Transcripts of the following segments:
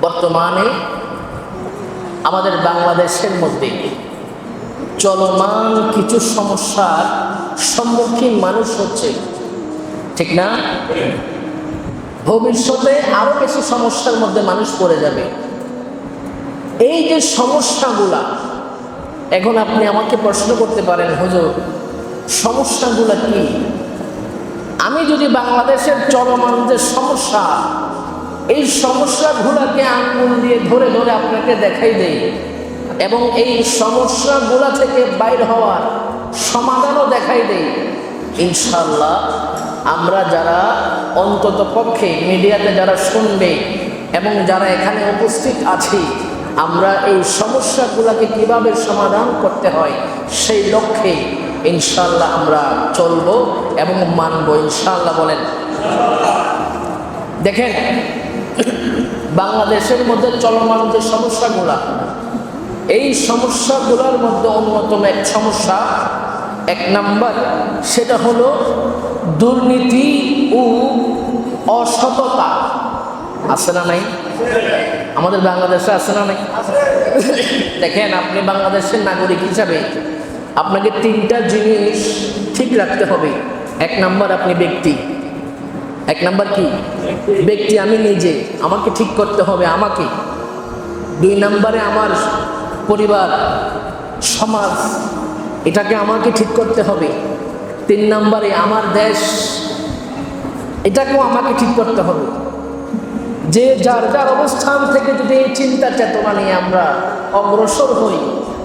বর্তমানে আমাদের বাংলাদেশের মধ্যে চলমান কিছু সমস্যার সম্মুখীন মানুষ হচ্ছে, ঠিক না? ভবিষ্যতে আরো বেশি সমস্যার মধ্যে মানুষ পড়ে যাবে। এই যে সমস্যাগুলা, এখন আপনি আমাকে প্রশ্ন করতে পারেন, হুজুর সমস্যাগুলা কি? আমি যদি বাংলাদেশের চলমান যে সমস্যা, এই সমস্যাগুলোকে আঙ্গুল দিয়ে ধরে ধরে আপনাকে দেখাই দেই এবং এই সমস্যাগুলা থেকে বাইর হওয়ার সমাধানও দেখাই দেই, ইনশাআল্লাহ আমরা যারা অন্তত পক্ষে মিডিয়াতে যারা শুনবে এবং যারা এখানে উপস্থিত আছি, আমরা এই সমস্যাগুলোকে কিভাবে সমাধান করতে হয় সেই লক্ষ্যে ইনশাআল্লাহ আমরা চলব এবং মানব, ইনশাআল্লাহ বলেন। দেখেন, বাংলাদেশের মধ্যে চলমান যে সমস্যাগুলা, এই সমস্যাগুলোর মধ্যে অন্যতম এক সমস্যা, এক নাম্বার, সেটা হলো দুর্নীতি ও অসততা। আছে না নাই? আমাদের বাংলাদেশে আছে না নাই? দেখেন, আপনি বাংলাদেশের নাগরিক হিসাবে আপনাকে তিনটা জিনিস ঠিক রাখতে হবে। এক নাম্বার আপনি ব্যক্তি। এক নাম্বার কি? ব্যক্তি, আমি নিজে, আমাকে ঠিক করতে হবে আমাকে। দুই নাম্বারে আমার পরিবার, সমাজ, এটাকে আমাকে ঠিক করতে হবে। তিন নাম্বারে আমার দেশ, এটাকেও আমাকে ঠিক করতে হবে। যে যার যার অবস্থান থেকে যদি এই চিন্তা চেতনা নিয়ে আমরা অগ্রসর হই,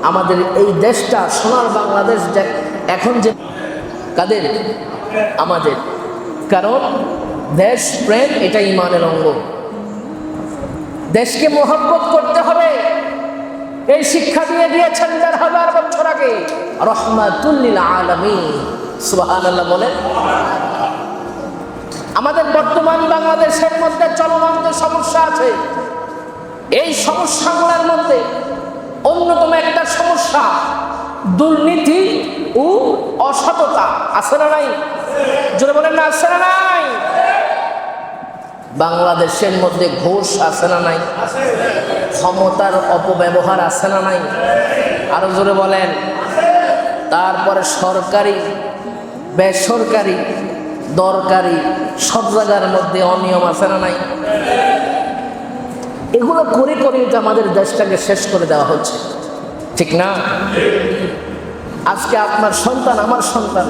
আমাদের এই দেশটা সোনার বাংলাদেশ এখন যে কাদের? আমাদের। কারণ দেশ প্রেম এটা ইমানের অঙ্গ। দেশকে মহব্বত করতে হবে, এই শিক্ষা দিয়ে দিয়েছেন ১,৫০০ বছর আগে রহমাতুল লিল আলামিন। সুবহানাল্লাহ বলেন। আমাদের বর্তমান বাংলাদেশের মধ্যে চলমান যে সমস্যা আছে, এই সমস্যাগুলোর মধ্যে অন্যতম একটা সমস্যা দুর্নীতি ও অসততা। আছে না নাই? জোরে বলেন না, আছে না নাই? বাংলাদেশের মধ্যে ঘুষ আছে না নাই? ক্ষমতার অপব্যবহার আছে না নাই? আরো জোরে বলেন। তারপরে সরকারি, বেসরকারি, দরকারি সব জায়গার মধ্যে অনিয়ম আছে না নাই? এগুলো করে করে আমাদের দেশটাকে শেষ করে দেওয়া হচ্ছে, ঠিক না? আজকে আপনার সন্তান, আমার সন্তান,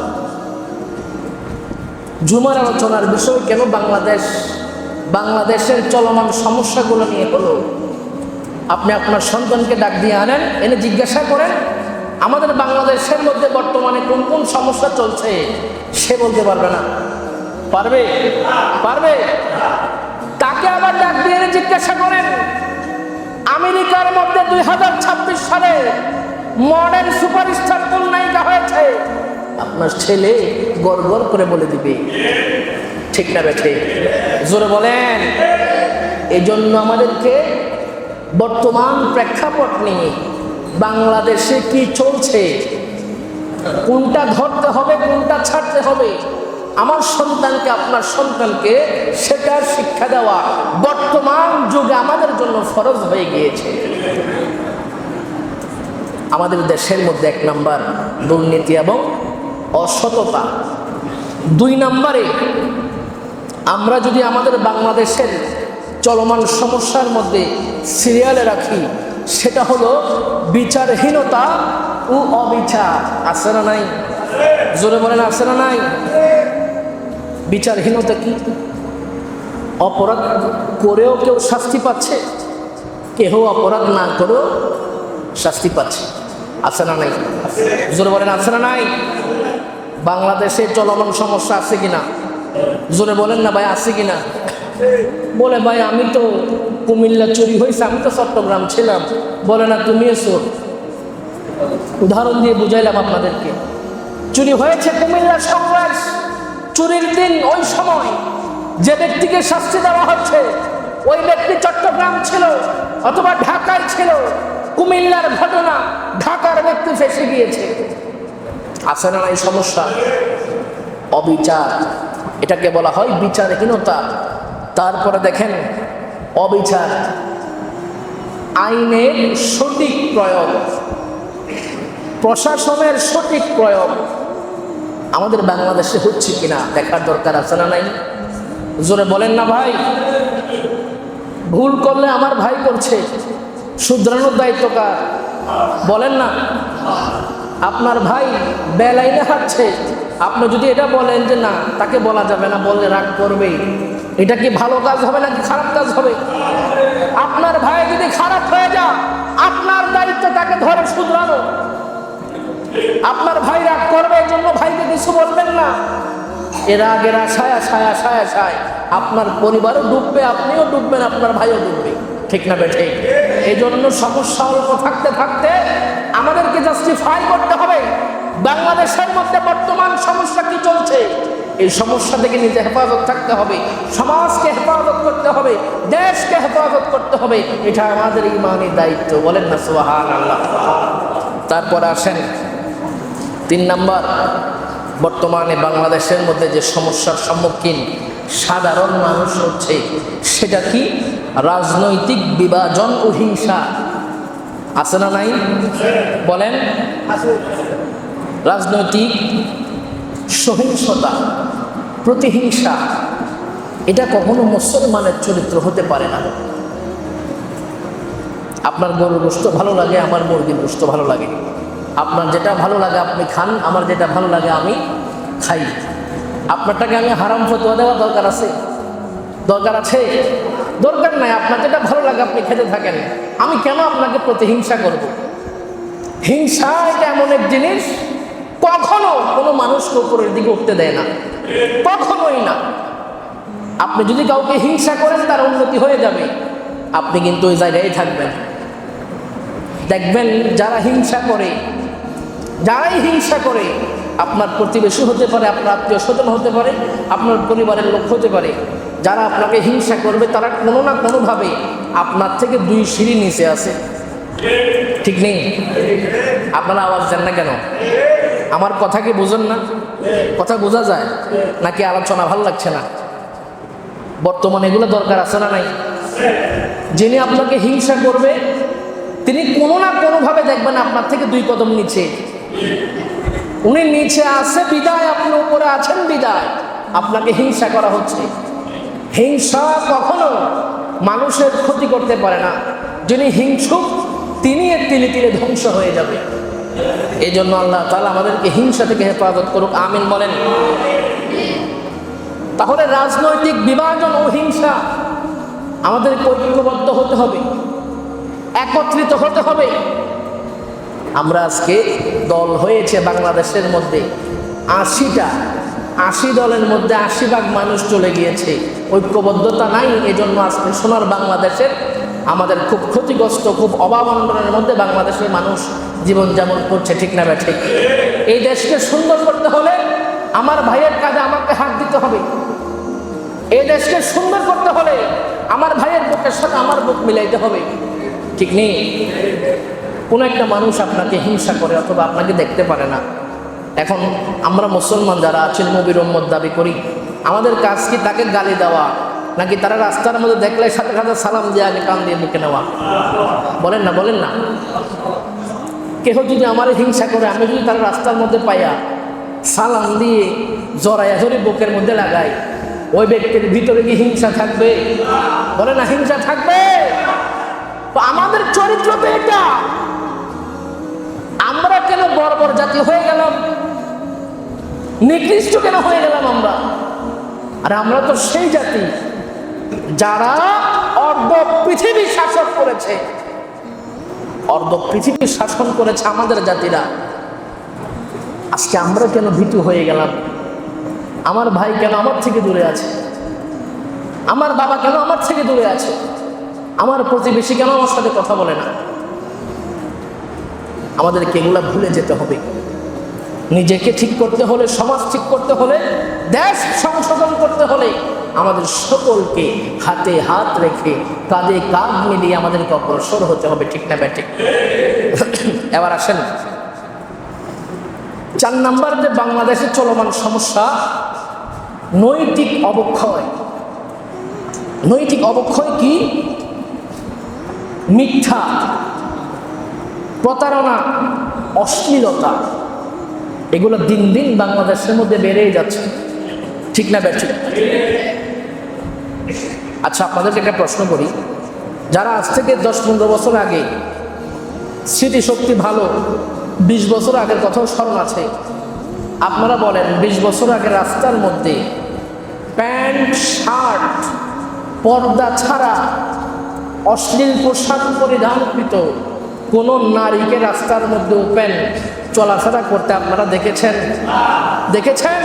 জুমার আলোচনার বিষয় কেন বাংলাদেশের চলমান সমস্যাগুলো নিয়ে হলো। আপনি আপনার সন্তানকে ডাক দিয়ে আনেন, এনে জিজ্ঞাসা করেন আমাদের বাংলাদেশের মধ্যে বর্তমানে কোন কোন সমস্যা চলছে, সে বলতে পারবে না। পারবে? পারবে? তাকে আবার ডাক দিয়ে এনে জিজ্ঞাসা করেন আমেরিকার মধ্যে 2026 সালে মডার্ন সুপারস্টার কোন নায়িকা হয়েছে, আপনার ছেলে গড় গড় করে বলে দিবে, ঠিক না বেঠে? জোরে বলেন। এই জন্য আমাদেরকে বর্তমান প্রেক্ষাপট নিয়ে বাংলাদেশে কি চলছে, কোনটা ধরতে হবে, কোনটা ছাড়তে হবে, আমার সন্তানকে, আপনার সন্তানকে সেটার শিক্ষা দেওয়া বর্তমান যুগে আমাদের জন্য ফরজ হয়ে গিয়েছে। আমাদের দেশের মধ্যে এক নাম্বার দুর্নীতি এবং অসততা। দুই নাম্বারে আমরা যদি আমাদের বাংলাদেশের চলমান সমস্যার মধ্যে সিরিয়ালে রাখি, সেটা হলো বিচারহীনতা ও অবিচার। আছে না নাই? জোরে বলেন, আছে না নাই? বিচারহীনতা কি? অপরাধ করেও কেউ শাস্তি পাচ্ছে, কেউ অপরাধ না করেও শাস্তি পাচ্ছে। আছে না নাই? জোরে বলেন, আছে না নাই? বাংলাদেশে চলমান সমস্যা আছে কিনা? জোরে বলেন না ভাই, আছে কিনা? বলে ভাই আমি তো কুমিল্লা চুরি হয়েছে, আমি তো চট্টগ্রাম ছিলাম। বলে না তুমিও চোর। উদাহরণ দিয়ে বুঝাইলাম আপনাদেরকে। চুরি হয়েছে কুমিল্লা সংঘর্ষ, চুরির দিন ওই সময় যে ব্যক্তিকে শাস্তি দেওয়া হচ্ছে ওই ব্যক্তি চট্টগ্রাম ছিল অথবা ঢাকায় ছিল। কুমিল্লার ঘটনা, ঢাকার ব্যক্তি ফেসে গিয়েছে। আছে না এই সমস্যা? অবিচার, এটাকে বলা হয় বিচারহীনতা। তারপরে দেখেন অবিচার, আইনের সঠিক প্রয়োগ, প্রশাসনের সঠিক প্রয়োগ আমাদের বাংলাদেশে হচ্ছে কিনা দেখার দরকার আছে না নাই? জোরে বলেন না ভাই। ভুল করলে আমার ভাই করছে, শুধরানোর দায়িত্ব কার? বলেন না। আপনার ভাই বেলাইনে হাঁটছে, আপনি যদি এটা বলেন যে না তাকে বলা যাবে না, বললে রাগ করবেই, এটা কি ভালো কাজ হবে নাকি খারাপ কাজ হবে? আপনার ভাই যদি খারাপ হয়ে যায়, আপনার দায়িত্ব তাকে ধরে শুধরানো। আপনার ভাই রাগ করবে, এই জন্য ভাইকে কিছু বলবেন না। এর আগের আশায় আশায় আশায় আশায় আপনার পরিবারও ডুববে, আপনিও ডুববেন, আপনার ভাইও ডুববে, ঠিক না বেঠে? এই জন্য সমস্যা অল্প থাকতে থাকতে আমাদেরকে জাস্টিফাই করতে হবে বাংলাদেশের মধ্যে বর্তমান সমস্যা কি চলছে। এই সমস্যা থেকে নিজে হেফাজত থাকতে হবে, সমাজকে হেফাজত করতে হবে, দেশকে হেফাজত করতে হবে। এটা আমাদের ইমানি দায়িত্ব। বলেন না সুবহানাল্লাহ। তারপর আসেন 3 নাম্বার, বর্তমানে বাংলাদেশের মধ্যে যে সমস্যার সম্মুখীন সাধারণ মানুষ হচ্ছে সেটা কি? রাজনৈতিক বিভাজন ও হিংসা। আছে না নাই? বলেন। রাজনৈতিক সহিংসতা, প্রতিহিংসা, এটা কখনো মুসলমানের চরিত্র হতে পারে না। আপনার গরুর গোশত ভালো লাগে, আমার মুরগির গোশত ভালো লাগে। আপনার যেটা ভালো লাগে আপনি খান, আমার যেটা ভালো লাগে আমি খাই। আপনারটাকে আমি হারাম ফতোয়া দেওয়ার দরকার আছে? দরকার আছে? দরকার নাই। আপনার যেটা ভালো লাগে আপনি খেতে থাকেন, আমি কেন আপনাকে প্রতিহিংসা করব? হিংসা এটা এমন এক জিনিস কখনো কোনো মানুষকে উপরের দিকে উঠতে দেয় না, কখনোই না। আপনি যদি কাউকে হিংসা করেন তার উন্নতি হয়ে যাবে, আপনি কিন্তু ওই জায়গায় থাকবেন। দেখবেন যারা হিংসা করে, যারাই হিংসা করে, আপনার প্রতিবেশী হতে পারে, আপনার আত্মীয় স্বজন হতে পারে, আপনার পরিবারের লোক হতে পারে, যারা আপনাকে হিংসা করবে তারা কোনো না কোনোভাবে আপনার থেকে 2 সিঁড়ি নিচে আছে, ঠিক নেই? আপনারা আওয়াজ দেন না কেন? আমার কথা কি বোঝেন না? কথা বোঝা যায় নাকি আলোচনা ভালো লাগছে না? বর্তমানে এগুলো দরকার আছে না নাই? যিনি আপনাকে হিংসা করবে তিনি কোনো না কোনোভাবে দেখবেন আপনার থেকে 2 কদম নিচে। উনি নিচে আছে বিদায়, আপনি উপরে আছেন বিদায়, আপনাকে হিংসা করা হচ্ছে। হিংসা কখনো মানুষের ক্ষতি করতে পারে না। যিনি হিংসুক তিনি এর তিলে তিলে ধ্বংস হয়ে যাবে। এই জন্য আল্লাহ তাআলা আমাদেরকে হিংসা থেকে হেফাজত করুক, আমিন বলেন। তাহলে রাজনৈতিক বিভাজন ও হিংসা আমাদের ঐক্যবদ্ধ হতে হবে, একত্রিত হতে হবে। আমরা আজকে দল হয়েছে বাংলাদেশের মধ্যে 80 দলের মধ্যে 80 ভাগ মানুষ চলে গিয়েছে, ঐক্যবদ্ধতা নাই। এজন্য আজকে সোনার বাংলাদেশের আমাদের খুব ক্ষতিগ্রস্ত, খুব অভাব অনটনের মধ্যে বাংলাদেশের মানুষ জীবনযাপন করছে, ঠিক না ঠিক? এই দেশকে সুন্দর করতে হলে আমার ভাইয়ের কাজে আমাকে হাত দিতে হবে। এই দেশকে সুন্দর করতে হলে আমার ভাইয়ের বুকের সাথে আমার বুক মিলাইতে হবে, ঠিক নেই? কোনো একটা মানুষ আপনাকে হিংসা করে অথবা আপনাকে দেখতে পারে না। এখন আমরা মুসলমান যারা আছেন নবীর উম্মত দাবি করি, আমাদের কাজ কি তাকে গালি দেওয়া নাকি তারা রাস্তার মধ্যে দেখলে সাথে সাথে সালাম দিয়ে আগে কান দিয়ে মুখে নেওয়া? বলেন না, বলেন না। কেহ যদি আমার হিংসা করে, আমি যদি তারা রাস্তার মধ্যে পাইয়া সালাম দিয়ে জড়াইয়া ধরে বুকের মধ্যে লাগাই, ওই ব্যক্তির ভিতরে কি হিংসা থাকবে? বলে না, হিংসা থাকবে। তো আমাদের চরিত্র তো এটা। আমরা কেন বর্বর জাতি হয়ে গেলাম, নিকৃষ্ট কেন হয়ে গেলাম আমরা? আর আমরা তো সেই জাতি যারা অর্ধ পৃথিবী শাসন করেছে, অর্ধ পৃথিবী শাসন করেছে আমাদের জাতিরা। আজকে আমরা কেন ভীতু হয়ে গেলাম? আমার ভাই কেন আমার থেকে দূরে আছে? আমার বাবা কেন আমার থেকে দূরে আছে? আমার প্রতিবেশী কেন আমার সাথে কথা বলে না? আমাদেরকে এগুলা ভুলে যেতে হবে। নিজেকে ঠিক করতে হলে, সমাজ ঠিক করতে হলে, দেশ সংশোধন করতে হলে আমাদের সকলকে হাতে হাত রেখে কাঁধে কাঁধ মিলিয়ে আমাদেরকে অগ্রসর হতে হবে, ঠিক না ঠিক? এবার আসেন 4 নাম্বার যে বাংলাদেশে চলমান সমস্যা, নৈতিক অবক্ষয়। নৈতিক অবক্ষয় কি? মিথ্যা, প্রতারণা, অশ্লীলতা, এগুলো দিন দিন বাংলাদেশের মধ্যে বেড়েই যাচ্ছে, ঠিক না বেঠিক? আচ্ছা, আপনাদেরকে একটা প্রশ্ন করি, যারা আজ থেকে 10-15 বছর আগে স্মৃতিশক্তি ভালো, 20 বছর আগের কথাও স্মরণ আছে, আপনারা বলেন 20 বছর আগে রাস্তার মধ্যে প্যান্ট শার্ট পর্দা ছাড়া অশ্লীল পোশাক পরিধানকৃত কোনো নারীকে রাস্তার মধ্যে ওপেন চলাফেরা করতে আপনারা দেখেছেন? দেখেছেন?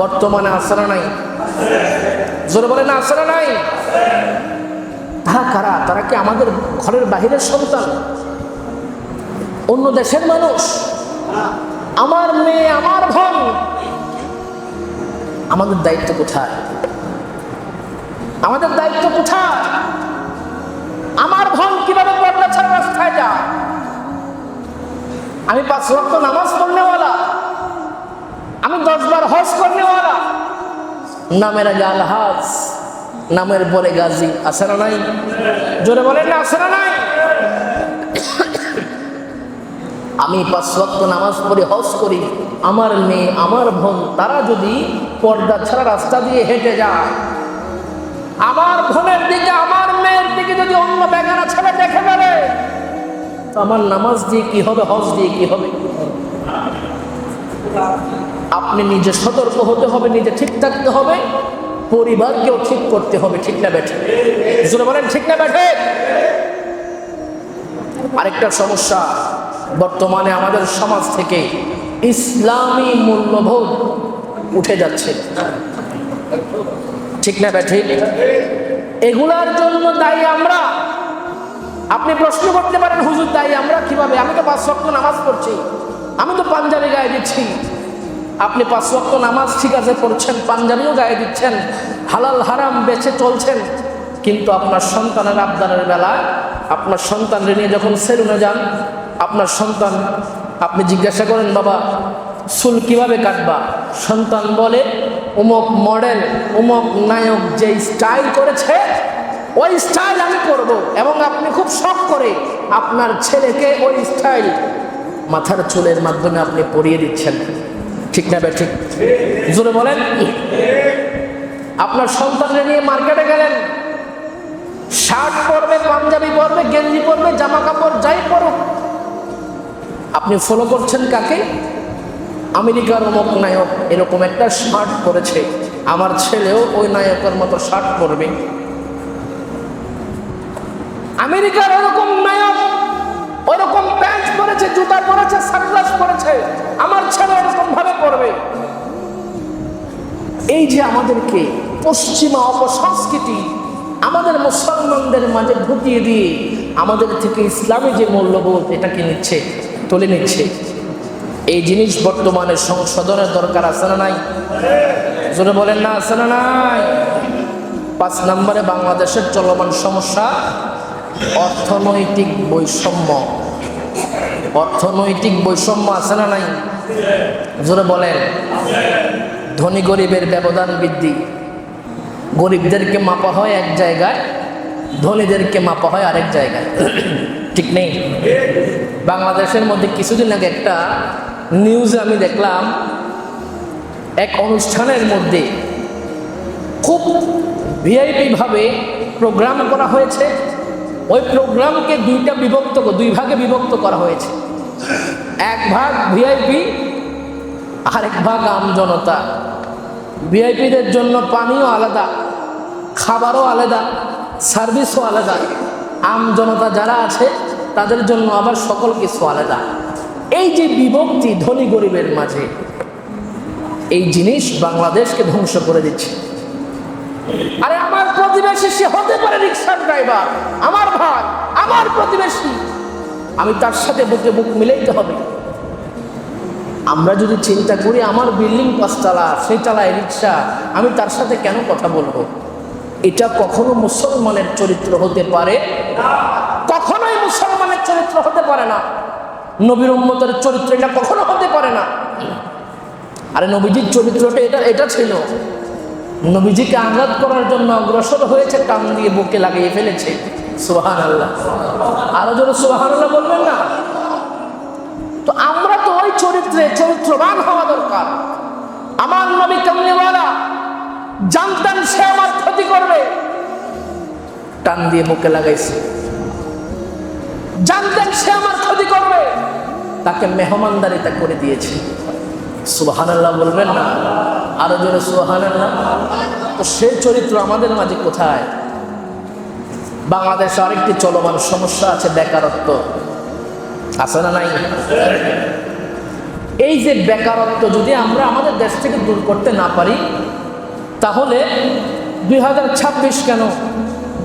বর্তমানে আছে না নাই? জোরে বলেন না, আছে না নাই? তারা কারা? তারা কি আমাদের ঘরের বাহিরের সন্তান, অন্য দেশের মানুষ? আমার মেয়ে, আমার বোন, আমাদের দায়িত্ব কোথায়? আমাদের দায়িত্ব কোথায়? আমার বোন কিভাবে পর্দা ছাড়া রাস্তায় যায়? আমি 5 ওয়াক্ত নামাজ পড়নেওয়ালা, আমি 10 বার হজ করনেওয়ালা, নামের আগে আলহাজ, নামের পরে গাজী, আছে না নাই? জোরে বলেন না, আছে না নাই? আমি 5 ওয়াক্ত নামাজ পড়ি, হজ করি, আমার মেয়ে, আমার বোন, তারা যদি পর্দা ছাড়া রাস্তা দিয়ে হেঁটে যায়, আমার বোনের দিকে, আমার মেয়ের দিকে যদি অন্য বেগানা ছেলে দেখে ফেলে, তো আমার নামাজ দিয়ে কি হবে, হজ দিয়ে কি হবে? আপনি নিজে সতর্ক হতে হবে, নিজে ঠিক থাকতে হবে, পরিবারকেও ঠিক করতে হবে, ঠিক না বেঠে? জোরে বলেন, ঠিক না বেঠে? আরেকটা সমস্যা, বর্তমানে আমাদের সমাজ থেকে ইসলামী মূল্যবোধ উঠে যাচ্ছে, ঠিক না বেঠে? এগুলার জন্য দায়ী আমরা। আপনি প্রশ্ন করতে পারেন, হুজুর দায়ী আমরা কিভাবে? আমি তো 5 ওয়াক্ত নামাজ পড়ছি, আমি তো পাঞ্জাবি গায়ে দিচ্ছি। আপনি 5 ওয়াক্ত নামাজ ঠিক আছে পড়ছেন, পাঞ্জাবিও গায়ে দিচ্ছেন, হালাল হারাম বেছে চলছেন, কিন্তু আপনার সন্তানের আবদারের বেলায়, আপনার সন্তানকে নিয়ে যখন সেলুনে যান, আপনার সন্তান, আপনি জিজ্ঞাসা করেন, বাবা চুল কিভাবে কাটবা? সন্তান বলে, অমুক মডেল, অমুক নায়ক যে স্টাইল করেছে ওই স্টাইল আমি করব। এবং আপনি খুব শখ করে আপনার ছেলেকে ওই স্টাইল মাথার চুলের মাধ্যমে আপনি পরিয়ে দিচ্ছেন, ঠিক না বে ঠিক? জোরে বলেন। আপনার সন্তানকে নিয়ে মার্কেটে গেলেন, শার্ট পরবে, পাঞ্জাবি পরবে, গেঞ্জি পরবে, জামা কাপড় যাই পরুক, আপনি ফলো করছেন কাকে? আমেরিকার অমুক নায়ক এরকম একটা শার্ট পরেছে, আমার ছেলেও ওই নায়কের মতো শার্ট পরবে। আমেরিকার ওরকম নায়ক ওরকম প্যান্ট পরেছে, জুতা পরেছে, সানগ্লাস পরেছে, আমার ছেলে এরকম ভাবে পরবে। এই যে আমাদেরকে পশ্চিমা অপসংস্কৃতি আমাদের মুসলমানদের মাঝে ঢুকিয়ে দিয়ে আমাদের থেকে ইসলামী যে মূল্যবোধ এটাকে নিচ্ছে, তুলে নিচ্ছে, এই জিনিস বর্তমানে সংশোধনের দরকার আছে না নাই? জোরে বলেন না, আছে না নাই? 5 নম্বরে বাংলাদেশের চলমান সমস্যা অর্থনৈতিক বৈষম্য। অর্থনৈতিক বৈষম্য আছে না নাই? জোরে বলেন। ধনী গরিবের ব্যবধান বৃদ্ধি, গরিবদেরকে মাপা হয় এক জায়গায়, ধনীদেরকে মাপা হয় আরেক জায়গায়, ঠিক নেই? বাংলাদেশের মধ্যে কিছুদিন আগে একটা নিউজে আমি দেখলাম, এক অনুষ্ঠানের মধ্যে খুব ভিআইপি ভাবে প্রোগ্রাম করা হয়েছে। ওই প্রোগ্রামকে দুই ভাগে বিভক্ত করা হয়েছে। এক ভাগ ভিআইপি, আরেক ভাগ আম জনতা। ভিআইপিদের জন্য পানিও আলাদা, খাবারও আলাদা, সার্ভিসও আলাদা। আম জনতা যারা আছে তাদের জন্য আবার সকল কিছু আলাদা। এই যে বিভক্তি ধনী গরিবের মাঝে, এই জিনিস বাংলাদেশকে ধ্বংস করে দিচ্ছে। আরে আমার প্রতিবেশী সে হতে পারে রিক্সার ড্রাইভার, আমার ভাই, আমার প্রতিবেশী, আমি তার সাথে বুকে বুক মিলাইতে হবে। আমরা যদি চিন্তা করি আমার বিল্ডিং 5 তলা, সে চালায় রিক্সা, আমি তার সাথে কেন কথা বলবো? এটা কখনো মুসলমানের চরিত্র হতে পারে না, কখনোই মুসলমানের চরিত্র হতে পারে না। নবীর উম্মতের চরিত্র এটা কখনো হতে পারে না। আরে নবীজির চরিত্রটা এটা ছিল, নবীজিকে আঘাত করার জন্য অগ্রসর হয়েছে, টান দিয়ে বুকে লাগিয়ে ফেলেছে। সুবহানাল্লাহ, আরো জোরে সুবহানাল্লাহ বলবেন না? তো আমরা তো ওই চরিত্রবান হওয়া দরকার। আমার নবী কামলিওয়ালা জানতেন সে আমার ক্ষতি করবে, টান দিয়ে মুখে লাগাইছে। জানতেন সে আমার ক্ষতি করবে, তাকে মেহমানদারিতা করে দিয়েছে। সুবহানাল্লাহ বলবেন না? আরো জোরে সুবহানাল্লাহ। তো সেই চরিত্র আমাদের মাঝে কোথায়? বাংলাদেশে আরেকটি চলমান সমস্যা আছে, বেকারত্ব। আছে না নাই? এই যে বেকারত্ব যদি আমরা আমাদের দেশ থেকে দূর করতে না পারি, তাহলে 2026 কেন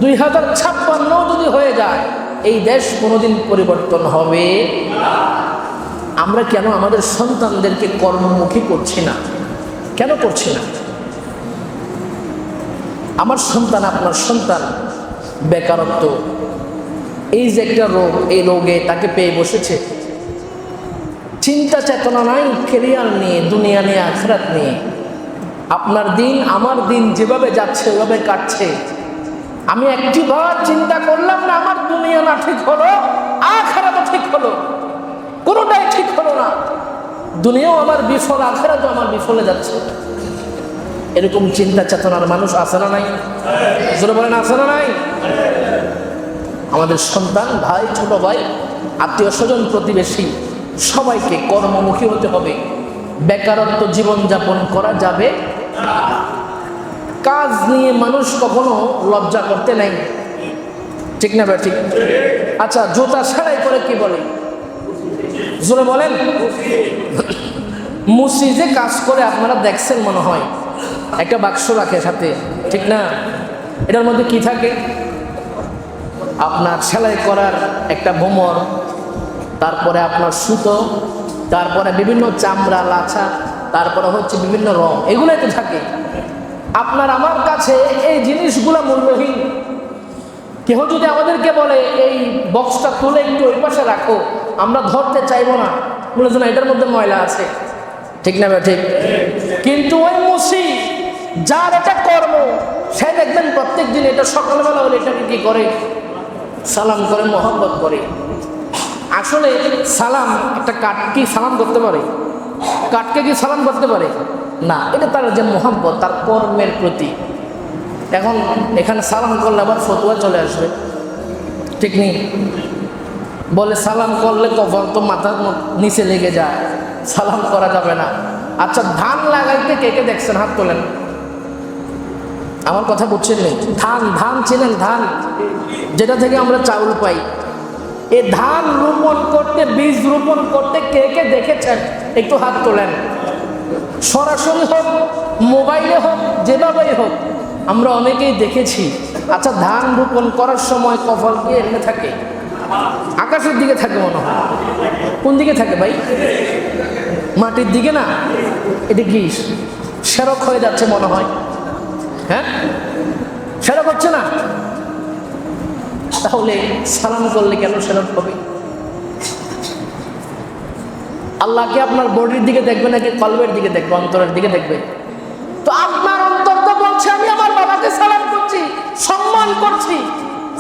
2056 যদি হয়ে যায়, এই দেশ কোনোদিন পরিবর্তন হবে না। আমরা কেন আমাদের সন্তানদেরকে কর্মমুখী করছি না? কেন করছি না? আমার সন্তান, আপনার সন্তান বেকারত্ব, এই যে একটা রোগ, এই রোগে তাকে পেয়ে বসেছে। চিন্তা চেতনা নাই ক্যারিয়ার নিয়ে, দুনিয়া নিয়ে, আখিরাত নিয়ে। আপনার দিন আমার দিন যেভাবে যাচ্ছে ওইভাবে কাটছে। আমি একটিবার চিন্তা করলাম না আমার দুনিয়া না ঠিক হলো, আখিরাতও ঠিক হলো, কোনোটাই ঠিক হলো না। দুনিয়াও আমার বিফল, আখিরাতও আমার বিফলে যাচ্ছে। এরকম চিন্তা চেতনার মানুষ আছে না নাই? জোরে বলেন, আছে না নাই? আমাদের সন্তান, ভাই, ছোট ভাই, আত্মীয় স্বজন, প্রতিবেশী সবাইকে কর্মমুখী হতে হবে। বেকারত্ব জীবনযাপন করা যাবে না। কাজ নিয়ে মানুষ কখনো লজ্জা করতে নাই, ঠিক না ভাই? ঠিক। আচ্ছা, জুতা সেলাই করে কি বলে? জোরে বলেন। মুসি যে কাজ করে আপনারা দেখছেন মনে হয়, একটা বাক্স রাখে সাথে, ঠিক না? এটার মধ্যে কি থাকে? আপনার সেলাই করার একটা ভোমর, তারপরে আপনার সুতো, তারপরে বিভিন্ন চামড়া, লাছা, তারপরে হচ্ছে বিভিন্ন রং, এগুলোই তো থাকে। আপনার আমার কাছে এই জিনিসগুলো মূল্যহীন। কেউ যদি আমাদেরকে বলে এই বক্সটা তুলে একটু ওই পাশে রাখো, আমরা ধরতে চাইবো না, বলে যে না এটার মধ্যে ময়লা আছে, ঠিক না? ঠিক। কিন্তু ওই মুসি যার এটা কর্ম, সে দেখবেন প্রত্যেক দিন এটা সকালবেলা হলে এটাকে কি করে? সালাম করে, মহব্বত করে। আসলে সালাম, একটা কাঠ কি সালাম করতে পারে? কাঠকে কি সালাম করতে পারে না? এটা তার যে মহব্বত, তার কর্মের প্রতি। এখন এখানে সালাম করলে আবার ফতুয়া চলে আসবে, ঠিক নেই? বলে সালাম করলে কপাল তো মাথার নিচে লেগে যায়, সালাম করা যাবে না। আচ্ছা, ধান লাগাইতে কে কে দেখছেন? হাত তোলেন। আমার কথা বুঝছেন নেই? ধান চেনেন? ধান যেটা থেকে আমরা চাউল পাই। এই ধান রোপণ করতে, বীজ রোপণ করতে কে কে দেখেছেন? একটু হাত তোলেন। সরাসরি হোক, মোবাইলে হোক, যেভাবেই হোক, আমরা অনেকেই দেখেছি। আচ্ছা, ধান রোপণ করার সময় কপাল কি এমনি থাকে? আকাশের দিকে থাকে মনে হয়। কোন দিকে থাকে ভাই? মাটির দিকে না? এটা কি সেরক হয়ে যাচ্ছে মনে হয়? হ্যাঁ, সেরক হচ্ছে না? তাহলে সালাম করলে কেন সেরক হবে? আল্লাহকে আপনার বডির দিকে দেখবে নাকি কলবের দিকে দেখবে, অন্তরের দিকে দেখবে? তো আপনার অন্তর তো বলছে আমি আমার বাবাকে সালাম করছি, সম্মান করছি,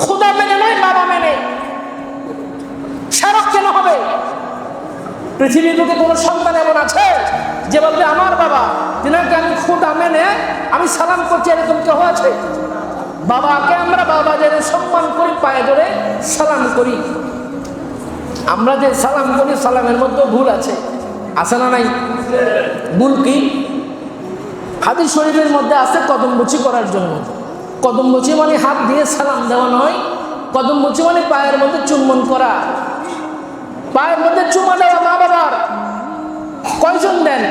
খোদা মেনে নয়, বাবা মেনে। সেরক কেন হবে? পৃথিবীর বুকে কোনো সন্তান এমন আছে যে বলবে আমার বাবা, তিনাকে আমি খোদা মেনে আমি সালাম করছি, এরকম কেউ আছে? বাবাকে আমরা বাবা জেনে সম্মান করি, পায়ে ধরে সালাম করি। আমরা যে সালাম করি, সালামের মধ্যে ভুল আছে না নাই? ভুল কি? হাদিস শরীফের মধ্যে আছে কদমবুচি করার জন্য। কদমবুচি মানে হাত দিয়ে সালাম দেওয়া নয়, কদমবুচি মানে পায়ের মধ্যে চুম্বন করা, পায়ের মধ্যে চুমা দেওয়া। মা বাবার কয়জন দেন?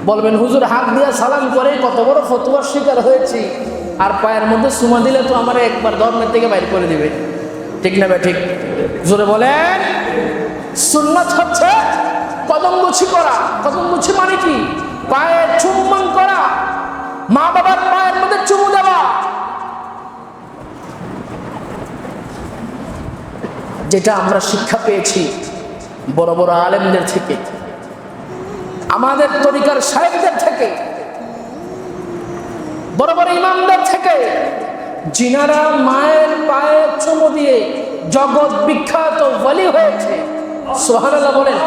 বলবেন হুজুর হাত দিয়ে সালাম করে কত বড় ফতোয়ার শিকার হয়েছি, আর পায়ের মধ্যে চুমা দিলে তো আমার একবার ধর্মের থেকে বাইর করে দিবে, ঠিক না? ঠিক। জোরে বলেন। সুন্নাত হচ্ছে কদমবুচি করা। কদমবুচি মানে কি? পায়ে চুম্বন করা, মা বাবার পায়ের মধ্যে চুমু দেওয়া। যেটা আমরা শিক্ষা পেয়েছি বড় বড় আলেমদের থেকে, আমাদের তরিকার শায়েখদের থেকে, বড় বড় ইমামদের থেকে, যিনারা মায়ের পায়ে চুমু দিয়ে জগৎ বিখ্যাত ওয়ালি হয়েছে, সুবহানাল্লাহ বলেন,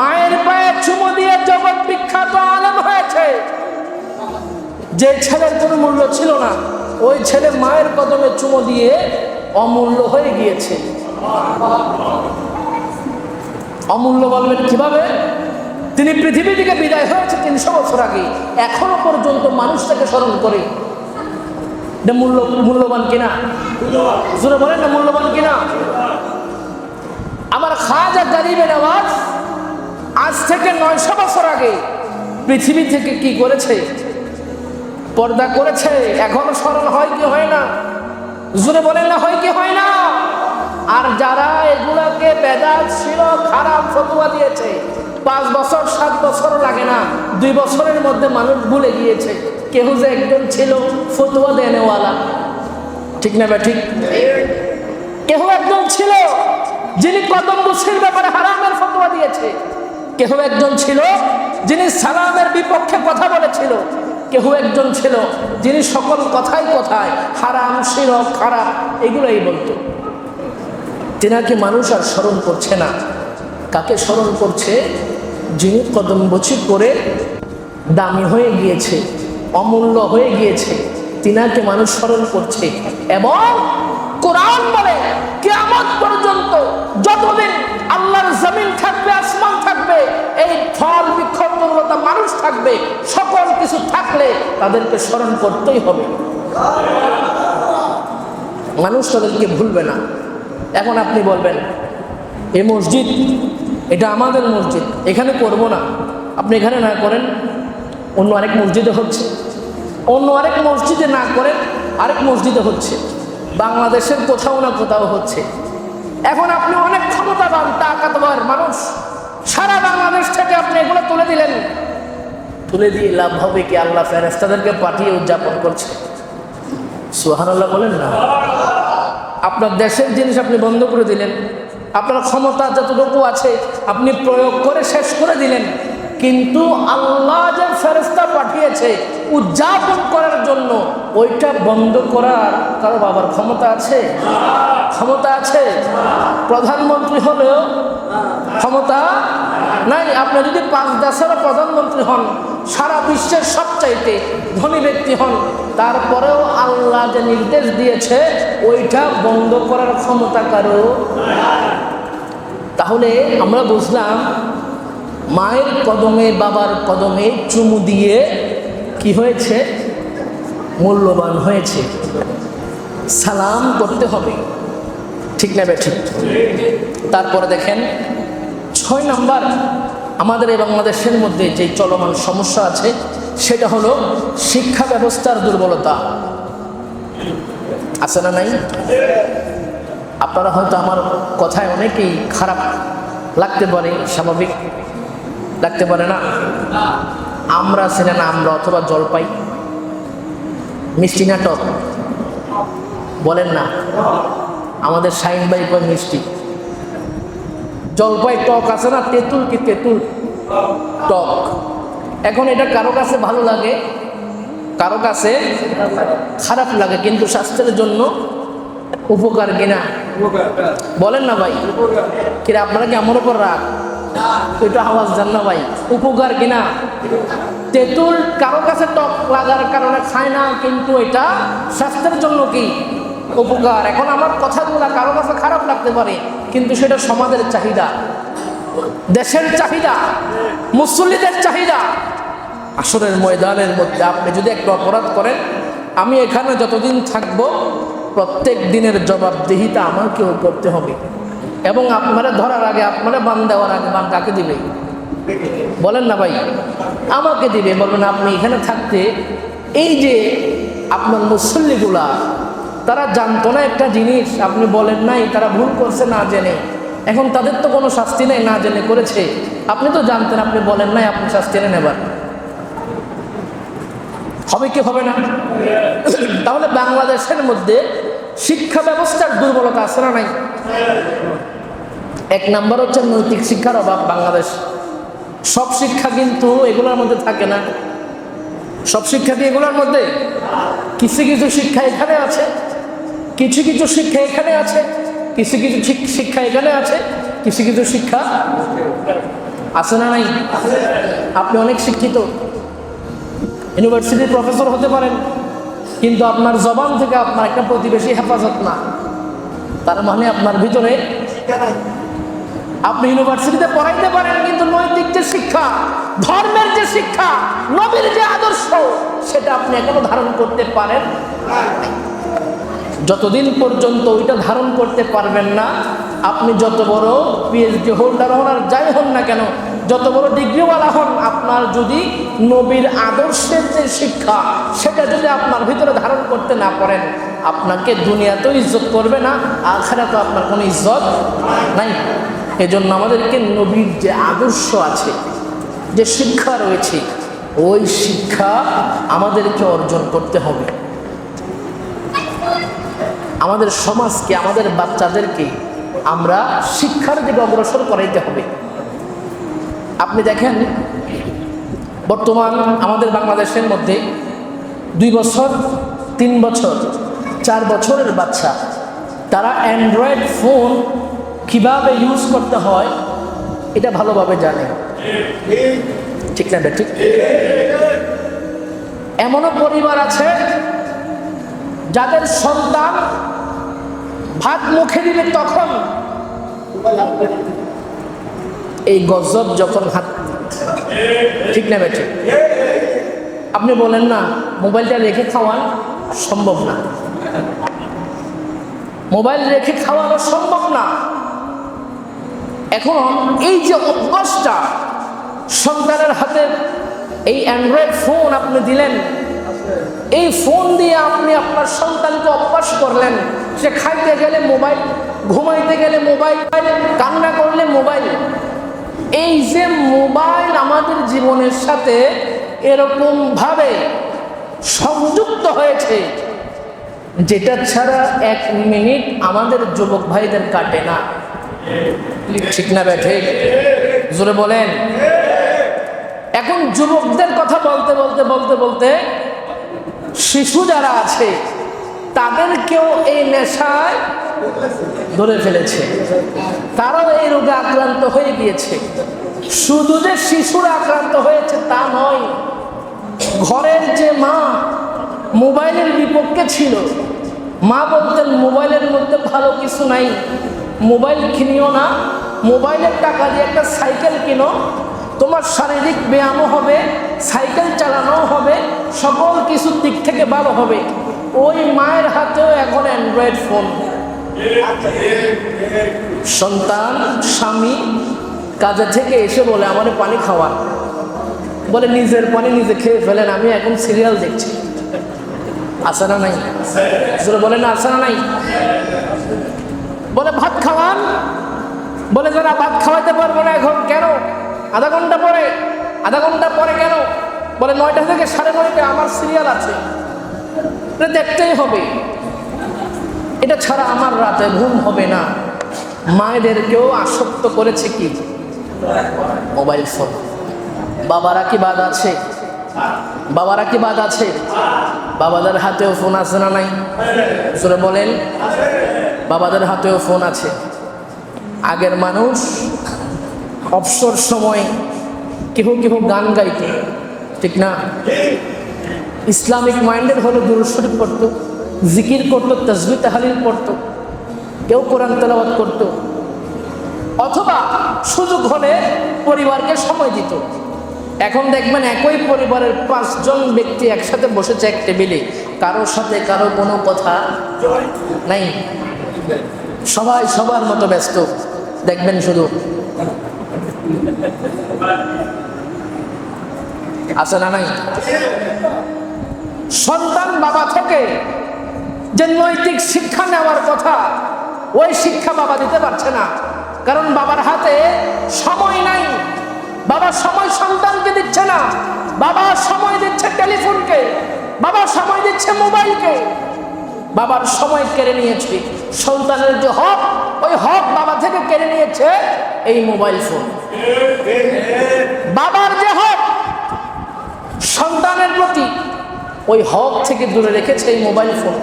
মায়ের পায়ে চুমু দিয়ে জগৎ বিখ্যাত আলেম হয়েছে। যে ছেলের কোনো মূল্য ছিল না, ওই ছেলে মায়ের কদমে চুমু দিয়ে অমূল্য হয়ে গিয়েছে। অমূল্য বলবেন কিভাবে? তিনি পৃথিবী থেকে বিদায় হয়েছে 300 বছর আগে, এখনো পর্যন্ত মানুষ তাকে স্মরণ করে। মূল্যবান কিনা? জোরে বলেন না, মূল্যবান কিনা? আমার খাজা গরিবে নওয়াজ আজ থেকে 900 বছর আগে পৃথিবী থেকে কি করেছে? পর্দা করেছে। এখনো স্মরণ হয় কি হয় না? জোরে বলেন না, হয় কি হয় না? আর যারা এগুলাকে বেদাত ছিল, খারাপ ফতোয়া দিয়েছে, 5 বছর 7 বছর লাগে না, 2 বছরের মধ্যে মানুষ ভুলে গিয়েছে কেউ যে একজন ছিল ফতোয়া দেনেওয়ালা। ঠিক না বা ঠিক? কেউ একজন ছিল যিনি কদম বুসির ব্যাপারে হারামের ফতোয়া দিয়েছে, কেউ একজন ছিল যিনি সালামের বিপক্ষে কথা বলেছিল, কেউ একজন ছিল যিনি সকল কথায় কথায় হারাম, শিরক, খারাপ এগুলোই বলতো। তেনাকে মানুষ আর স্মরণ করছে না। কাকে স্মরণ করছে? যিনি কদম বছি করে দামি হয়ে গিয়েছে, অমূল্য হয়ে গিয়েছে, তিনাকে মানুষ স্মরণ করছে। এবং কোরআন বলে কিয়ামত পর্যন্ত যতদিন আল্লাহর জমিন থাকবে, আসমান থাকবে, এই ফল বৃক্ষলতা মানুষ থাকবে, সকল কিছু থাকলে তাদেরকে স্মরণ করতেই হবে। মানুষ তাদেরকে ভুলবে না। এখন আপনি বলবেন এই মসজিদ, এটা আমাদের মসজিদ, এখানে করব না। আপনি এখানে না করেন, অন্য আরেক মসজিদে হচ্ছে, অন্য আরেক মসজিদে না করেন, আরেক মসজিদে হচ্ছে, বাংলাদেশের কোথাও না কোথাও হচ্ছে। এখন আপনি অনেক ক্ষমতাবান, তাকাতবার মানুষ, সারা বাংলাদেশ থেকে আপনি এগুলো তুলে দিলেন। তুলে দিয়ে লাভ হবে কি? আল্লাহ ফেরেশতাদেরকে পাঠিয়ে উদযাপন করছে। সুবহানাল্লাহ বলেন না। আপনার দেশের জিনিস আপনি বন্ধ করে দিলেন, আপনার ক্ষমতা যতটুকু আছে আপনি প্রয়োগ করে শেষ করে দিলেন, কিন্তু আল্লাহ যে ফেরেশতা পাঠিয়েছে উদযাপন করার জন্য, ওইটা বন্ধ করার কারো বাবার ক্ষমতা আছে? ক্ষমতা আছে? প্রধানমন্ত্রী হলেও ক্ষমতা নাই। আপনি যদি 5 দেশের প্রধানমন্ত্রী হন, সারা বিশ্বের সবচাইতে ধনী ব্যক্তি হন, তারপরেও আল্লাহ যে নির্দেশ দিয়েছে ওইটা বন্ধ করার ক্ষমতা কারো। তাহলে আমরা বুঝলাম মায়ের কদমে, বাবার কদমে চুমু দিয়ে কি হয়েছে? মূল্যবান হয়েছে। সালাম করতে হবে। ঠিক না ঠিক? তারপরে দেখেন 6 নাম্বার আমাদের এই বাংলাদেশের মধ্যে যে চলমান সমস্যা আছে সেটা হলো শিক্ষা ব্যবস্থার দুর্বলতা। আছে না নাই? আপনারা হয়তো আমার কথায় অনেকেই খারাপ লাগতে পারে, স্বাভাবিক লাগতে পারে না? আমরা ছিলেন আমরা অথবা জলপাই, মিষ্টি নাটক বলেন না? আমাদের শাইন ভাই কয় মিষ্টি, জলপাই টক আছে না? তেঁতুল কি তেঁতুল টক। এখন এটা কারো কাছে ভালো লাগে, কারো কাছে খারাপ লাগে, কিন্তু স্বাস্থ্যের জন্য উপকার কিনা? বলেন না ভাই? কিরা আপনারা কি আমার উপর রাগ? একটু আওয়াজ জান না ভাই? উপকার কিনা? তেঁতুল কারো কাছে টক লাগার কারণে খায় না, কিন্তু এটা স্বাস্থ্যের জন্য কি উপকার। এখন আমার কথাগুলো কারো কাছে খারাপ লাগতে পারে, কিন্তু সেটা সমাজের চাহিদা, দেশের চাহিদা, মুসল্লিদের চাহিদা। আসরের ময়দানের মধ্যে আপনি যদি একটা অপরাধ করেন, আমি এখানে যতদিন থাকবো প্রত্যেক দিনের জবাবদিহিতা আমাকেও করতে হবে। এবং আপনারা ধরার আগে, আপনারা বান দেওয়ার আগে বান কাকে দিবে? বলেন না ভাই? আমাকে দিবে। বলবেন আপনি এখানে থাকতে, এই যে আপনার মুসল্লিগুলা তারা জানতো না একটা জিনিস, আপনি বলেন নাই, তারা ভুল করছে না জেনে, এখন তাদের তো কোনো শাস্তি নেই, না জেনে করেছে, আপনি তো জানতেন, আপনি বলেন নাই, আপনি শাস্তি নেন। এবার হবে কি হবে না? তাহলে বাংলাদেশের মধ্যে শিক্ষা ব্যবস্থার দুর্বলতা আছে না নাই? 1 নাম্বার হচ্ছে নৈতিক শিক্ষার অভাব। বাংলাদেশ সব শিক্ষা কিন্তু এগুলোর মধ্যে থাকে না। সব শিক্ষা কি এগুলোর মধ্যে? কিছু কিছু শিক্ষা এখানে আছে, কিছু কিছু শিক্ষা এখানে আছে, কিছু কিছু শিক্ষা এখানে আছে, কিছু কিছু শিক্ষা আছে না নাই? আপনি অনেক শিক্ষিত, ইউনিভার্সিটির প্রফেসর হতে পারেন, কিন্তু আপনার জবান থেকে আপনার একটা প্রতিবেশী হেফাজত না, তার মানে আপনার ভিতরে আপনি ইউনিভার্সিটিতে পড়াইতে পারেন, কিন্তু নৈতিক যে শিক্ষা, ধর্মের যে শিক্ষা, নবীর যে আদর্শ, সেটা আপনি এখনো ধারণ করতে পারেন। যতদিন পর্যন্ত ওইটা ধারণ করতে পারবেন না, আপনি যত বড় পিএইচডি হোল্ডার হন আর যাই হন না কেন, যত বড় ডিগ্রিওয়ালা হন, আপনার যদি নবীর আদর্শের যে শিক্ষা, সেটা যদি আপনার ভিতরে ধারণ করতে না পারেন, আপনাকে দুনিয়াতেও ইজ্জত করবে না, আখিরাতেও আপনার কোনো ইজ্জত নাই। এজন্য আমাদেরকে নবীর যে আদর্শ আছে, যে শিক্ষা রয়েছে, ওই শিক্ষা আমাদেরকে অর্জন করতে হবে। আমাদের সমাজকে, আমাদের বাচ্চাদেরকে আমরা শিক্ষার দিকে অগ্রসর করাইতে হবে। আপনি দেখেন, বর্তমান আমাদের বাংলাদেশের মধ্যে 2 বছর, 3 বছর, 4 বছরের বাচ্চা, তারা অ্যান্ড্রয়েড ফোন কিভাবে ইউজ করতে হয় এটা ভালোভাবে জানে, ঠিক না? ঠিক। এমনও পরিবার আছে যাদের সন্তান ভাত মুখে দিবে তখন এই গজব যখন হাত, ঠিক না বেঠে? আপনি বলেন না মোবাইলটা রেখে খাওয়ান, সম্ভব না। মোবাইল রেখে খাওয়ানো সম্ভব না। এখন এই যে অভ্যাসটা, সন্তানের হাতে এই অ্যান্ড্রয়েড ফোন আপনি দিলেন, এই ফোন দিয়ে আপনি আপনার সন্তানকে অভ্যাস করলেন, সে খাইতে গেলে মোবাইল, ঘুমাইতে গেলে মোবাইল, কান্না করলে মোবাইল। এই যে মোবাইল আমাদের জীবনের সাথে এরকম ভাবে সংযুক্ত হয়েছে, যেটা ছাড়া 1 মিনিট আমাদের যুবক ভাইদের কাটে না, ঠিক না বেঠে? জোরে বলেন। এখন যুবকদের কথা বলতে বলতে বলতে বলতে শিশু যারা আছে তাদেরকেও এই নেশায় ধরে ফেলেছে, তারাও এই রোগে আক্রান্ত হয়ে গিয়েছে। শুধু যে শিশুরা আক্রান্ত হয়েছে তা নয়, ঘরের যে মা মোবাইলের বিপক্ষে ছিল, মা বলতেন মোবাইলের মধ্যে ভালো কিছু নাই, মোবাইল কিনিও না, মোবাইলের টাকা দিয়ে একটা সাইকেল কিনো, তোমার শারীরিক ব্যায়ামও হবে, সাইকেল চালানোও হবে, সকল কিছুর দিক থেকে ভালো হবে। ওই মায়ের হাতেও এখন অ্যান্ড্রয়েড ফোন। সন্তান, স্বামী কাজে থেকে এসে বলে আমারে পানি খাওয়ান, বলে নিজের পানি নিজে খেয়ে ফেলেন, আমি এখন সিরিয়াল দেখছি। আছে না নাই? বলে না, আছে না নাই? বলে ভাত খাওয়ান, বলে যারা ভাত খাওয়াইতে পারবো না এখন। কেন? আধা ঘন্টা পরে। আধা ঘন্টা পরে কেন? বলে 9টা থেকে 9:30 আমার সিরিয়াল আছে, এটা দেখতেই হবে, এটা ছাড়া আমার রাতে ঘুম হবে না। মায়েদেরকেও আসক্ত করেছে কি? Mobile phone. বাবারা কি বাদ আছে? বাবারা কি বাদ আছে? বাবাদের হাতেও ফোন আছে না নাই? জোরে বলেন। বাবাদের হাতেও ফোন আছে। আগের মানুষ অবসর সময় কেহ কেহ গান গাইত, ঠিক না? ইসলামিক মাইন্ডের হলে দুরূদ শরীফ পড়তো, জিকির করতো, তাসবিহ তাহলিল পড়তো, কেউ কোরআন তেলাওয়াত করতো, অথবা সুযোগ হলে পরিবারকে সময় দিত। এখন দেখবেন একই পরিবারের 5 জন ব্যক্তি একসাথে বসেছে এক টেবিলে, কারোর সাথে কারো কোনো কথা নাই, সবাই সবার মতো ব্যস্ত। দেখবেন শুধু আছে না নাই? সন্তান বাবা থেকে যে নৈতিক শিক্ষা নেওয়ার কথা, ওই শিক্ষা বাবা দিতে পারছে না, কারণ বাবার হাতে সময় নাই। বাবা সময় সন্তানকে দিচ্ছে না, বাবা সময় দিচ্ছে টেলিফোনকে, বাবা সময় দিচ্ছে মোবাইলকে। বাবার সময় কেড়ে নিয়েছে, সন্তানের যে হক, ওই হক বাবা থেকে কেড়ে নিয়েছে এই মোবাইল ফোন। বাবার যে হক, সন্তানের প্রতি ওই হক থেকে দূরে রেখেছে এই মোবাইল ফোন।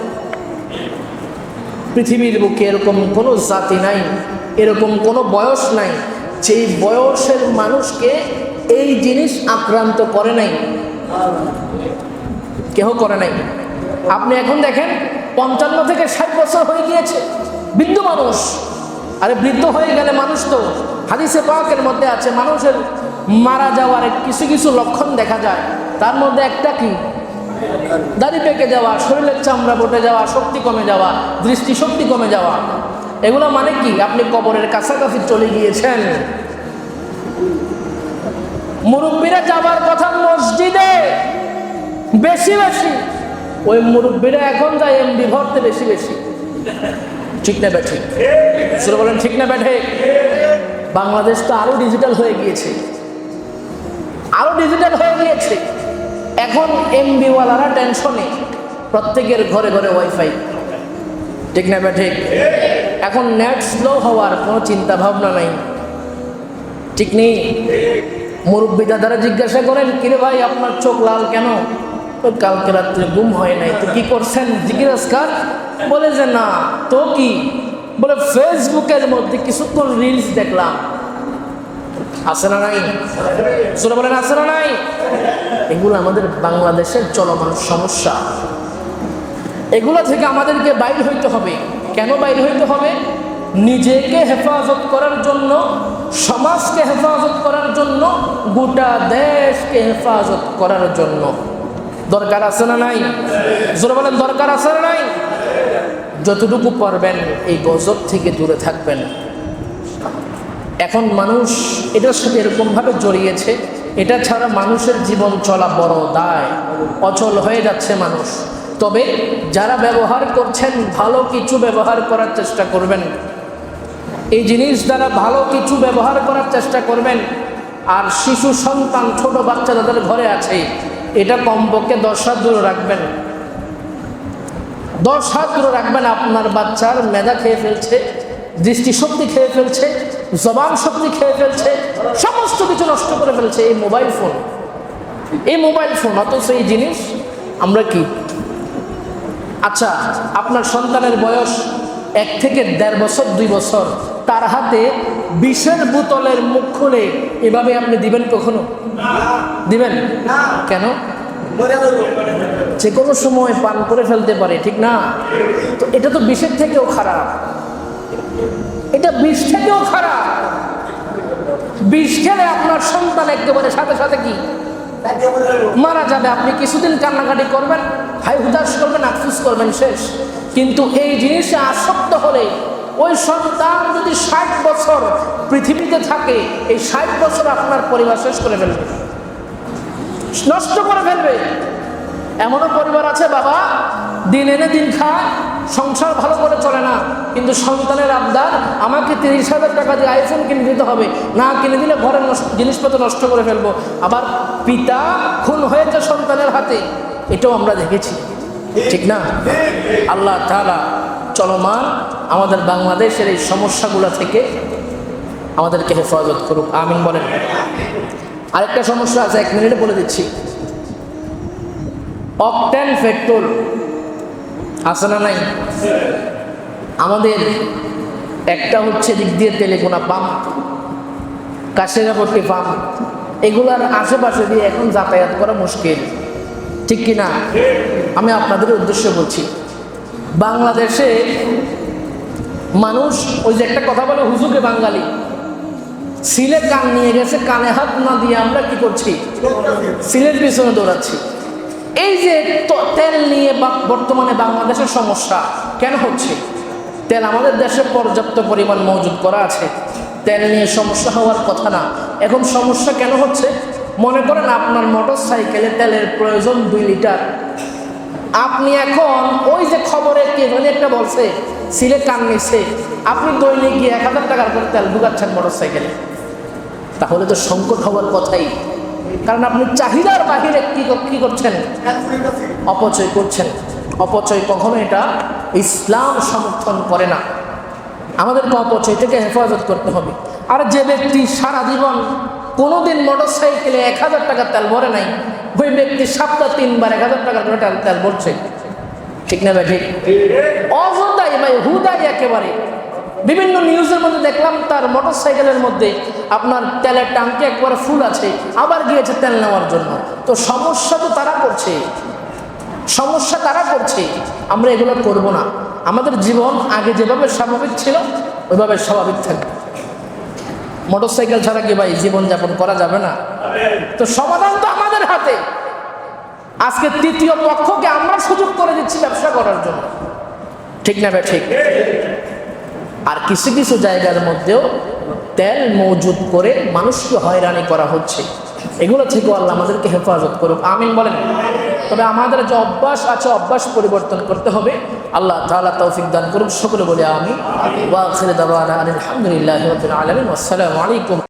পৃথিবীর বুকে এরকম কোনো জাতি নাই, এরকম কোনো বয়স নাই যেই বয়সের মানুষকে এই জিনিস আক্রান্ত করে নাই, কেহ করে নাই। আপনি এখন দেখেন 55 থেকে 60 বছর হয়ে গিয়েছে বৃদ্ধ মানুষ। আরে বৃদ্ধ হয়ে গেলে মানুষ তো, হাদিসে পাকের মধ্যে আছে মানুষের মারা যাওয়ার কিছু কিছু লক্ষণ দেখা যায়। তার মধ্যে একটা কি? দাড়ি পেকে যাওয়া, শরীরের চামড়া বটে যাওয়া, শক্তি কমে যাওয়া, দৃষ্টিশক্তি কমে যাওয়া। এগুলো মানে কি? আপনি কবরের কাছাকাছি চলে গিয়েছেন। মুরব্বীরা যাবার কথা মসজিদে বেশি বেশি, ওই মুরব্বীরা এখন যায় এমডি ভরতে বেশি বেশি। ঠিক না ব্যাঠিক? শুরু বলেন ঠিক না ব্যাঠিক? বাংলাদেশ তো আরো ডিজিটাল হয়ে গিয়েছে, আরো ডিজিটাল হয়ে গিয়েছে। এখন এমবিওয়ালারা টেনশনে, প্রত্যেকের ঘরে ঘরে ওয়াইফাই। ঠিক না ব্যাঠিক? এখন নেট স্লো হওয়ার কোনো চিন্তা ভাবনা নাই। ঠিক নেই? মুরব্বী দাদারা জিজ্ঞাসা করেন, কিরে ভাই আপনার চোখ লাল কেন? তো কালকে রাত্রে ঘুম হয় নাই। তো কি করছেন জিজ্ঞাসকার? বলে যে না তো কি, বলে ফেসবুকের মধ্যে কিছুক্ষণ রিলস দেখলাম। আছে না নাই? শুনে বলেন আছে না নাই? এগুলো আমাদের বাংলাদেশের চলমান সমস্যা। এগুলো থেকে আমাদেরকে বাইর হইতে হবে। কেন বাইর হইতে হবে? নিজেকে হেফাজত করার জন্য, সমাজকে হেফাজত করার জন্য, গোটা দেশকে হেফাজত করার জন্য। দরকার আছে না নাই? জোরে বলেন দরকার আছে না নাই? যতটুকু পারবেন এই গজব থেকে দূরে থাকবেন। এখন মানুষ এটার সাথে এরকমভাবে জড়িয়েছে, এটা ছাড়া মানুষের জীবন চলা বড় দায়, অচল হয়ে যাচ্ছে মানুষ। তবে যারা ব্যবহার করছেন ভালো কিছু ব্যবহার করার চেষ্টা করবেন, এই জিনিস দ্বারা ভালো কিছু ব্যবহার করার চেষ্টা করবেন। আর শিশু সন্তান, ছোট বাচ্চা যাদের ঘরে আছে, এটা কমপক্ষে 10 হাত দূরে রাখবেন। 10 হাত দূরে রাখবেন। আপনার বাচ্চার মেধা খেয়ে ফেলছে, দৃষ্টিশক্তি খেয়ে ফেলছে, জবান শক্তি খেয়ে ফেলছে, সমস্ত কিছু নষ্ট করে ফেলছে এই মোবাইল ফোন। এই মোবাইল ফোন, অথচ এই জিনিস আমরা কি? আচ্ছা, আপনার সন্তানের বয়স 1 থেকে 1.5 বছর, 2 বছর, তার হাতে বিষের বোতলের মুখ খুলে এভাবে আপনি দিবেন? কখনো দিবেন? কেন? যে কোনো সময় পান করে ফেলতে পারে, ঠিক না? তো এটা তো বিষের থেকেও খারাপ, এটা বিষ থেকেও খারাপ। বিষ খেলে আপনার সন্তান একেবারে সাথে সাথে কি মারা যাবে। আপনি কিছুদিন কান্নাকাটি করবেন, হাই হুতাশ করবেন, আফসোস করবেন, শেষ। কিন্তু এই জিনিসে আসক্ত হলে ওই সন্তান যদি 60 বছর পৃথিবীতে থাকে, এই 60 বছর আপনার পরিবার শেষ করে ফেলবে, নষ্ট করে ফেলবে। এমনও পরিবার আছে বাবা দিন এনে দিন খায়, সংসার ভালো করে চলে না, কিন্তু সন্তানের আবদার আমাকে 30,000 টাকা দিয়ে আইফোন কিনে দিতে হবে, না কিনে দিলে ঘরের জিনিসপত্র নষ্ট করে ফেলবো। আবার পিতা খুন হয়েছে সন্তানের হাতে, এটাও আমরা দেখেছি, ঠিক না? আল্লাহ তাআলা চলমান আমাদের বাংলাদেশের এই সমস্যাগুলো থেকে আমাদেরকে হেফাজত করুক, আমিন বলেন। আরেকটা সমস্যা আছে, 1 মিনিটে বলে দিচ্ছি। অকটেন পেট্রোল আছে না নাই? আমাদের একটা হচ্ছে দিক দিয়ে তেলেকোনা পাম্প, কাশিরাপট্টি পাম্প, এগুলার আশেপাশে দিয়ে এখন যাতায়াত করা মুশকিল, ঠিক কিনা? আমি আপনাদের উদ্দেশ্যে বলছি, বাংলাদেশে মানুষ ওই যে একটা কথা বলে হুজুকে বাঙালি, সিলে কান নিয়ে গেছে, কানে হাত না দিয়ে আমরা কি করছি? সিলের পিছনে দৌড়াচ্ছি। এই যে তেল নিয়ে বর্তমানে বাংলাদেশের সমস্যা কেন হচ্ছে? তেল আমাদের দেশে পর্যাপ্ত পরিমাণ মজুদ করা আছে, তেল নিয়ে সমস্যা হওয়ার কথা না। এখন সমস্যা কেন হচ্ছে? মনে করেন আপনার মোটর সাইকেলে তেলের প্রয়োজন 2 লিটার, আপনি এখন ওই যে খবরে কে জানি একটা বলছে সিলে কান নিচ্ছে, আপনি দৈনিক গিয়ে 1000 টাকার করে তেল ঢুকাচ্ছেন মোটর সাইকেলে, তাহলে তো সংকট হওয়ার কথাই। কারণ আপনি চাহিদার বাহিরে কি করছেন? অপচয় করছেন। অপচয় কখনো এটা ইসলাম সমর্থন করে না। আমাদেরকে অপচয় থেকে হেফাজত করতে হবে। আর যে ব্যক্তি সারা জীবন কোনোদিন মোটর সাইকেলে 1000 টাকা তেল ভরে নাই, ওই ব্যক্তি সপ্তাহে 3 বার 1000 টাকা করে তেল ভরছে। ঠিক না ভাই? ঠিক। অযথাই ভাই, হুদাই একেবারে। বিভিন্ন নিউজের মধ্যে দেখলাম তার মোটর সাইকেলের মধ্যে আপনার তেলের ট্যাঙ্কি একবারে ফুল আছে, আবার গিয়েছে তেল নেওয়ার জন্য। তো সমস্যা তো তারা করছে, সমস্যা তারা করছে। আমরা এগুলো করব না। আমাদের জীবন আগে যেভাবে স্বাভাবিক ছিল ওইভাবে স্বাভাবিক থাকবে। মোটর সাইকেল ছাড়া কি ভাই জীবনযাপন করা যাবে না? তো সমাধান তো আমাদের হাতে। আজকে তৃতীয় পক্ষকে আমরা সুযোগ করে দিচ্ছি ব্যবসা করার জন্য। ঠিক না ভাই? ঠিক। আর কিছু কিছু জায়গার মধ্যেও তেল মজুদ করে মানুষকে হয়রানি করা হচ্ছে। এগুলো থেকে আল্লাহ আমাদেরকে হেফাজত করুক, আমিন বলেন। তবে আমাদের যে অভ্যাস আছে, অভ্যাস পরিবর্তন করতে হবে। আল্লাহ তাআলা তৌফিক দান করুক। সকলে বলে আমিন। ওয়া আখিরু দাওয়ানা আলহামদুলিল্লাহি রাব্বিল আলামিন। আসসালামু আলাইকুম।